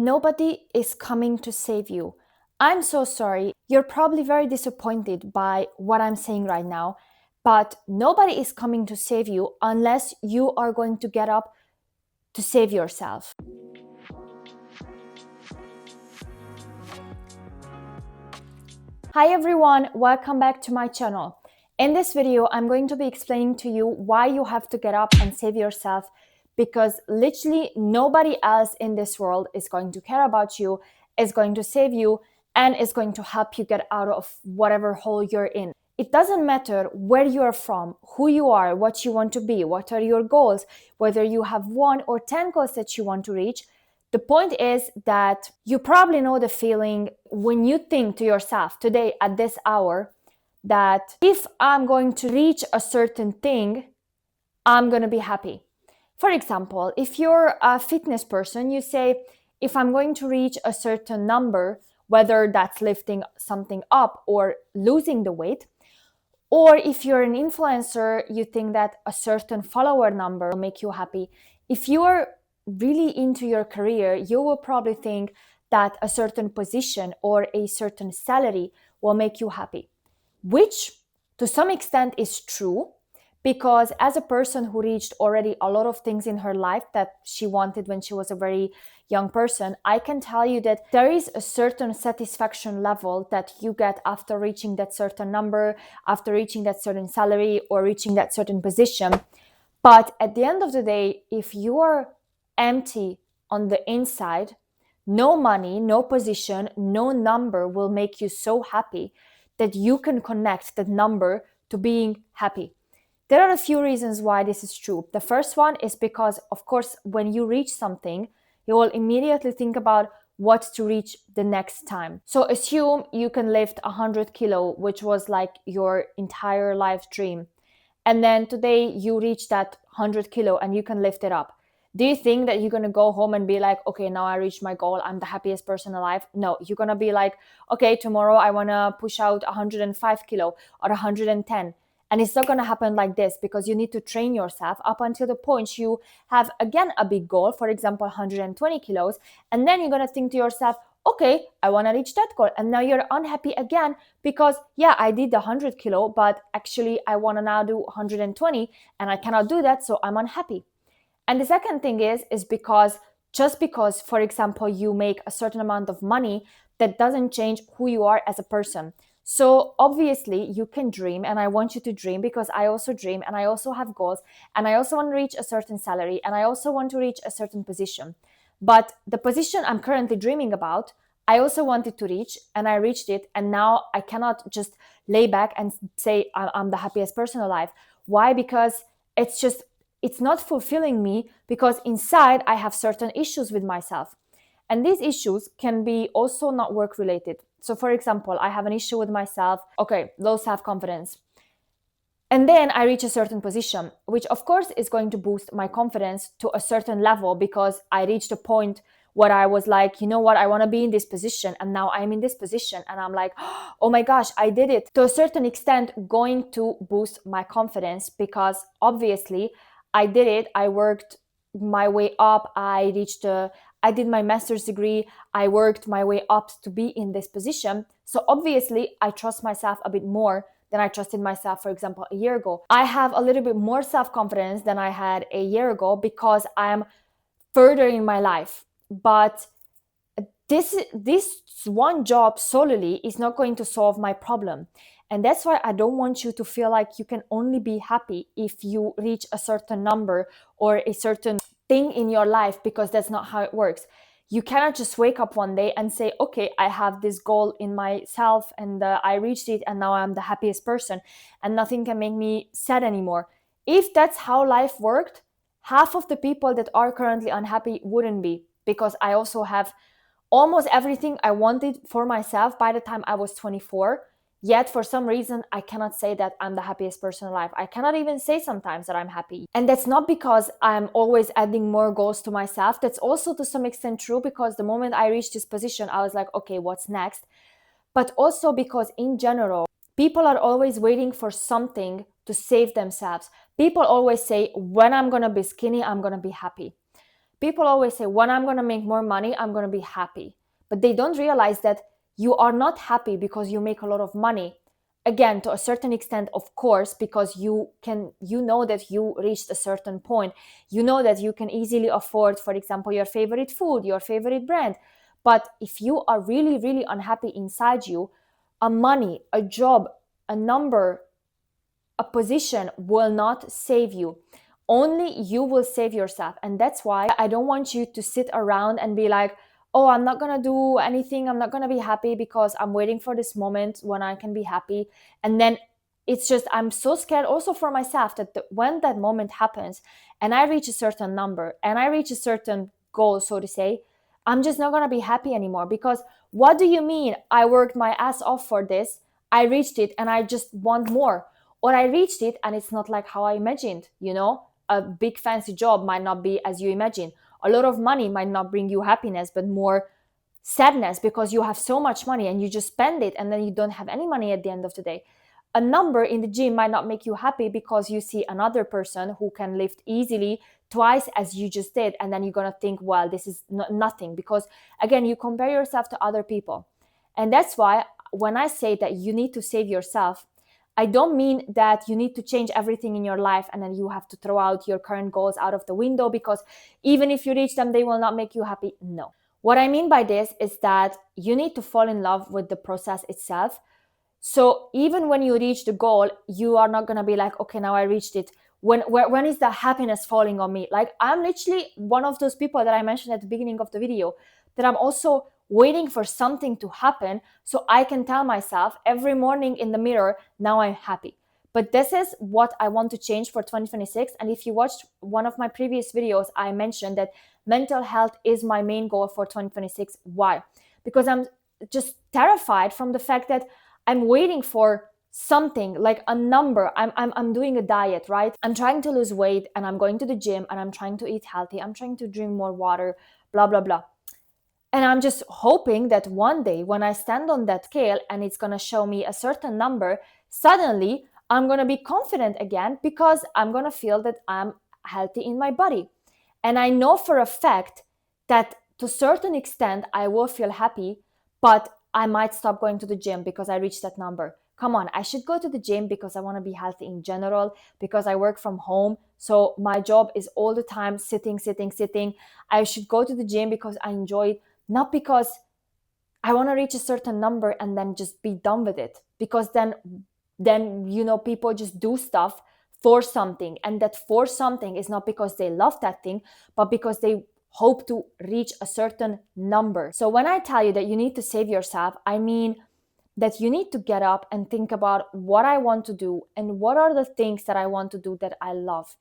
Nobody is coming to save you. I'm so sorry. You're probably very disappointed by what I'm saying right now, but nobody is coming to save you unless you are going to get up to save yourself. Hi everyone, welcome back to my channel. In this video, I'm going to be explaining to you why you have to get up and save yourself, because literally nobody else in this world is going to care about you, is going to save you, and is going to help you get out of whatever hole you're in. It doesn't matter where you are from, who you are, what you want to be, what are your goals, whether you have 1 or 10 goals that you want to reach. The point is that you probably know the feeling when you think to yourself today at this hour that if I'm going to reach a certain thing, I'm going to be happy. For example, if you're a fitness person, you say, if I'm going to reach a certain number, whether that's lifting something up or losing the weight, or if you're an influencer, you think that a certain follower number will make you happy. If you're really into your career, you will probably think that a certain position or a certain salary will make you happy, which to some extent is true, because as a person who reached already a lot of things in her life that she wanted when she was a very young person, I can tell you that there is a certain satisfaction level that you get after reaching that certain number, after reaching that certain salary, or reaching that certain position. But at the end of the day, if you are empty on the inside, no money, no position, no number will make you so happy that you can connect that number to being happy. There are a few reasons why this is true. The first one is because, of course, when you reach something, you will immediately think about what to reach the next time. So assume you can lift 100 kilo, which was like your entire life dream. And then today you reach that 100 kilo and you can lift it up. Do you think that you're going to go home and be like, okay, now I reached my goal, I'm the happiest person alive? No, you're going to be like, okay, tomorrow I want to push out 105 kilo or 110. And it's not going to happen like this, because you need to train yourself up until the point you have, again, a big goal, for example, 120 kilos. And then you're going to think to yourself, okay, I want to reach that goal. And now you're unhappy again because, yeah, I did the 100 kilo, but actually I want to now do 120 and I cannot do that, so I'm unhappy. And the second thing is because just because, for example, you make a certain amount of money, that doesn't change who you are as a person. So obviously you can dream, and I want you to dream, because I also dream and I also have goals, and I also want to reach a certain salary, and I also want to reach a certain position. But the position I'm currently dreaming about, I also wanted to reach, and I reached it, and now I cannot just lay back and say I'm the happiest person alive. Why? Because it's not fulfilling me, because inside I have certain issues with myself. And these issues can be also not work related. So for example, I have an issue with myself, okay, low self-confidence. And then I reach a certain position, which of course is going to boost my confidence to a certain level, because I reached a point where I was like, you know what, I want to be in this position, and now I'm in this position, and I'm like, oh my gosh, I did it. To a certain extent, going to boost my confidence, because obviously I did it. I worked my way up. I did my master's degree. I worked my way up to be in this position. So obviously I trust myself a bit more than I trusted myself, for example, a year ago. I have a little bit more self-confidence than I had a year ago, because I'm further in my life. But this one job solely is not going to solve my problem. And that's why I don't want you to feel like you can only be happy if you reach a certain number or a certain thing in your life, because that's not how it works. You cannot just wake up one day and say, okay, I have this goal in myself, and I reached it, and now I'm the happiest person and nothing can make me sad anymore. If that's how life worked, half of the people that are currently unhappy wouldn't be, because I also have almost everything I wanted for myself by the time I was 24. Yet for some reason, I cannot say that I'm the happiest person alive. I cannot even say sometimes that I'm happy. And that's not because I'm always adding more goals to myself. That's also to some extent true, because the moment I reached this position, I was like, okay, what's next? But also because in general, people are always waiting for something to save themselves. People always say, when I'm going to be skinny, I'm going to be happy. People always say, when I'm going to make more money, I'm going to be happy. But they don't realize that you are not happy because you make a lot of money. Again, to a certain extent, of course, because you know that you reached a certain point. You know that you can easily afford, for example, your favorite food, your favorite brand. But if you are really, really unhappy inside you, a money, a job, a number, a position will not save you. Only you will save yourself. And that's why I don't want you to sit around and be like, oh, I'm not going to do anything. I'm not going to be happy because I'm waiting for this moment when I can be happy. And then it's just, I'm so scared also for myself that when that moment happens and I reach a certain number and I reach a certain goal, so to say, I'm just not going to be happy anymore. Because what do you mean? I worked my ass off for this. I reached it and I just want more. Or I reached it and it's not like how I imagined, a big fancy job might not be as you imagine. A lot of money might not bring you happiness, but more sadness because you have so much money and you just spend it and then you don't have any money at the end of the day. A number in the gym might not make you happy because you see another person who can lift easily twice as you just did. And then you're going to think, well, this is nothing, because again, you compare yourself to other people. And that's why when I say that you need to save yourself, I don't mean that you need to change everything in your life and then you have to throw out your current goals out of the window because even if you reach them, they will not make you happy. No. What I mean by this is that you need to fall in love with the process itself. So even when you reach the goal, you are not going to be like, okay, now I reached it. When is the happiness falling on me? Like, I'm literally one of those people that I mentioned at the beginning of the video, that I'm also waiting for something to happen so I can tell myself every morning in the mirror, now I'm happy. But this is what I want to change for 2026. And if you watched one of my previous videos, I mentioned that mental health is my main goal for 2026. Why? Because I'm just terrified from the fact that I'm waiting for something like a number. I'm doing a diet, right? I'm trying to lose weight and I'm going to the gym and I'm trying to eat healthy. I'm trying to drink more water, blah, blah, blah. And I'm just hoping that one day when I stand on that scale and it's going to show me a certain number, suddenly I'm going to be confident again because I'm going to feel that I'm healthy in my body. And I know for a fact that to a certain extent I will feel happy, but I might stop going to the gym because I reached that number. Come on, I should go to the gym because I want to be healthy in general, because I work from home. So my job is all the time sitting. I should go to the gym because I enjoy it, not because I want to reach a certain number and then just be done with it. Because then people just do stuff for something, and that for something is not because they love that thing, but because they hope to reach a certain number. So when I tell you that you need to save yourself, I mean that you need to get up and think about what I want to do and what are the things that I want to do that I love.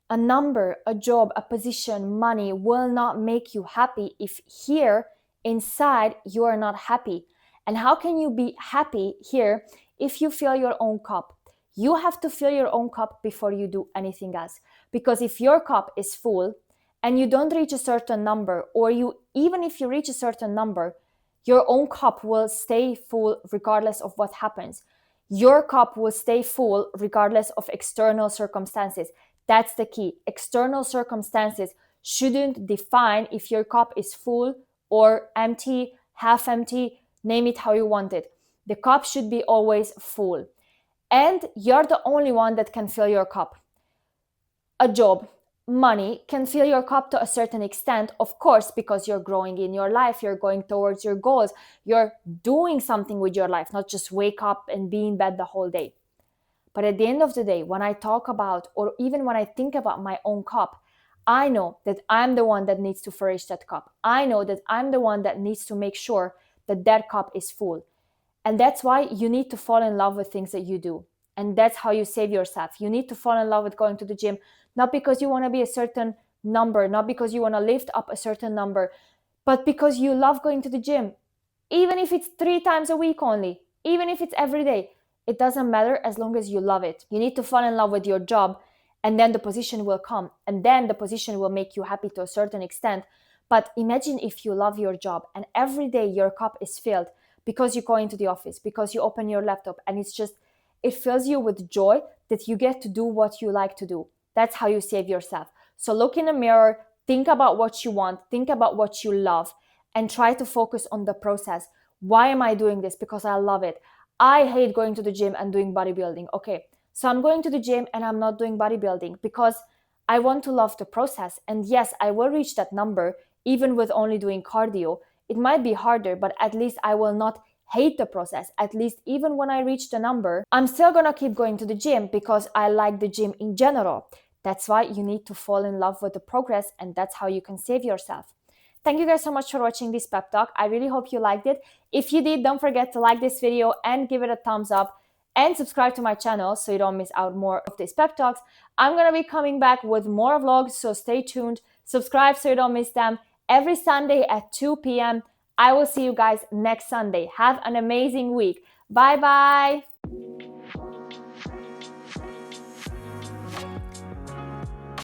A number, a job, a position, money will not make you happy if here inside you are not happy. And how can you be happy here if you fill your own cup? You have to fill your own cup before you do anything else. Because if your cup is full and you don't reach a certain number, or even if you reach a certain number, your own cup will stay full regardless of what happens. Your cup will stay full regardless of external circumstances. That's the key. External circumstances shouldn't define if your cup is full or empty, half empty, name it how you want it. The cup should be always full. And you're the only one that can fill your cup. A job, money can fill your cup to a certain extent, of course, because you're growing in your life, you're going towards your goals, you're doing something with your life, not just wake up and be in bed the whole day. But at the end of the day, when I talk about, or even when I think about my own cup, I know that I'm the one that needs to furnish that cup. I know that I'm the one that needs to make sure that that cup is full. And that's why you need to fall in love with things that you do. And that's how you save yourself. You need to fall in love with going to the gym, not because you want to be a certain number, not because you want to lift up a certain number, but because you love going to the gym. Even if it's 3 times a week only, even if it's every day, it doesn't matter as long as you love it. You need to fall in love with your job, and then the position will come, and then the position will make you happy to a certain extent. But imagine if you love your job and every day your cup is filled because you go into the office, because you open your laptop, and it fills you with joy that you get to do what you like to do. That's how you save yourself. So look in the mirror, Think about what you want, think about what you love, and try to focus on the process. Why am I doing this? Because I love it. I hate going to the gym and doing bodybuilding. Okay, so I'm going to the gym and I'm not doing bodybuilding because I want to love the process. And yes, I will reach that number even with only doing cardio. It might be harder, but at least I will not hate the process. At least even when I reach the number, I'm still gonna keep going to the gym because I like the gym in general. That's why you need to fall in love with the progress, and that's how you can save yourself. Thank you guys so much for watching this pep talk. I really hope you liked it. If you did, don't forget to like this video and give it a thumbs up and subscribe to my channel so you don't miss out more of these pep talks. I'm going to be coming back with more vlogs, so stay tuned. Subscribe so you don't miss them every Sunday at 2 p.m. I will see you guys next Sunday. Have an amazing week. Bye bye.